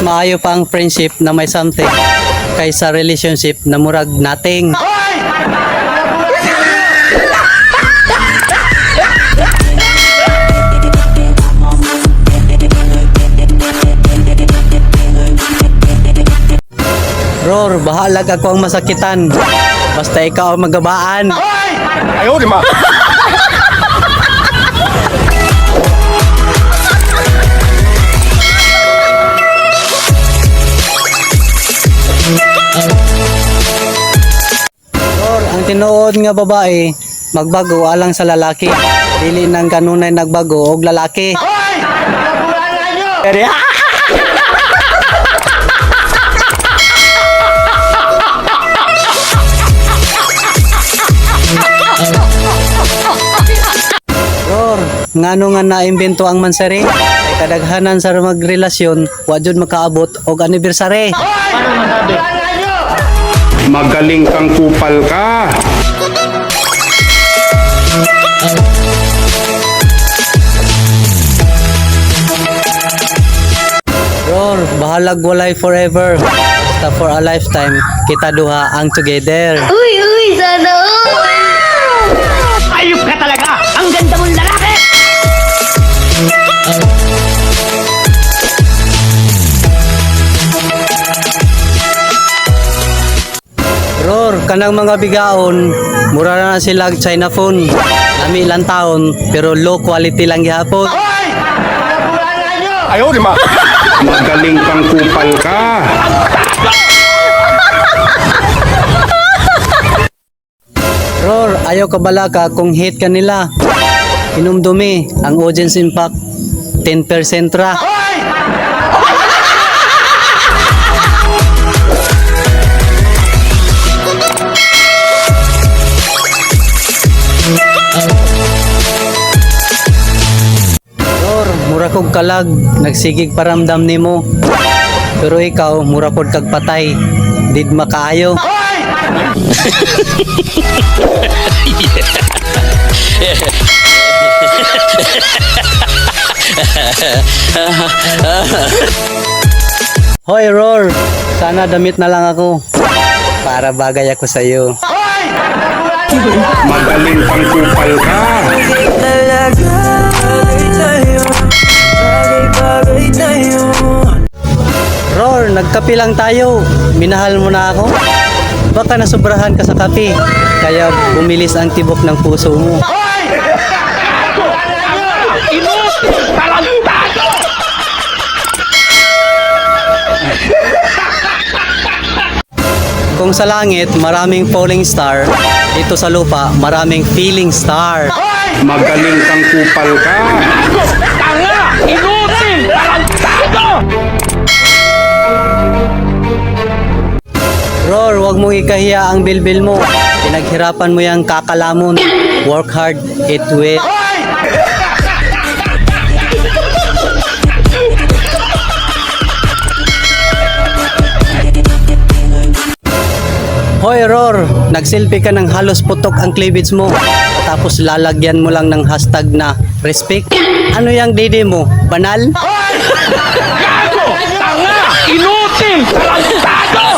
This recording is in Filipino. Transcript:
maayo pa ang friendship na may something kaysa relationship na murag nothing. Ror, bahalag ako ang masakitan. Basta ikaw ang magabaan. Ayaw, di ma. Ror, ang tinuod nga babae, magbago alang sa lalaki. Dili nang kanunay nagbago og lalaki. Ror, ngano nga naimbento ang mansari? Kay kadaghanan sa magrelasyon, wa jud makaabot og anniversary. Magaling kang kupal ka. Ror, bahalag walay forever. Basta for a lifetime, kita duha ang together. Uy, sana all! Ayup ka talaga! Ang ganda mong lalaki! Ror, kanang mga bigaon, mura na sila China phone. Lami ilang taon, pero low quality lang gihapon. Ayaw, di ma. Magaling kang kupal ka. Ror, ayaw ka bala ka kung hate ka nila. Inumdumi, ang audience impact, 10% ra. Ror, mura kog kalag, nagsigig paramdam nimo. Pero ikaw, mura pod kag patay. Did makaayo. Hoy Ror, sana damit na lang ako para bagay ako sa iyo. Magaling kang kupal ka. Ror, nagkape lang tayo. Minahal mo na ako. Baka nasubrahan ka sa kape, kaya bumilis ang tibok ng puso mo. Kung sa langit, maraming falling star, dito sa lupa, maraming feeling star. Magaling kang kupal ka. Tanga! Inutil! Tarantado! Ror, wag mong ikahiya ang bilbil mo. Pinaghirapan mo yung kakalamon. Work hard, it will. Hoy Ror, nagselfie ka ng halos putok ang cleavage mo. Tapos lalagyan mo lang ng hashtag na respect. Ano yung dede mo? Banal? Gago! Tanga! Inutil! Tarantado!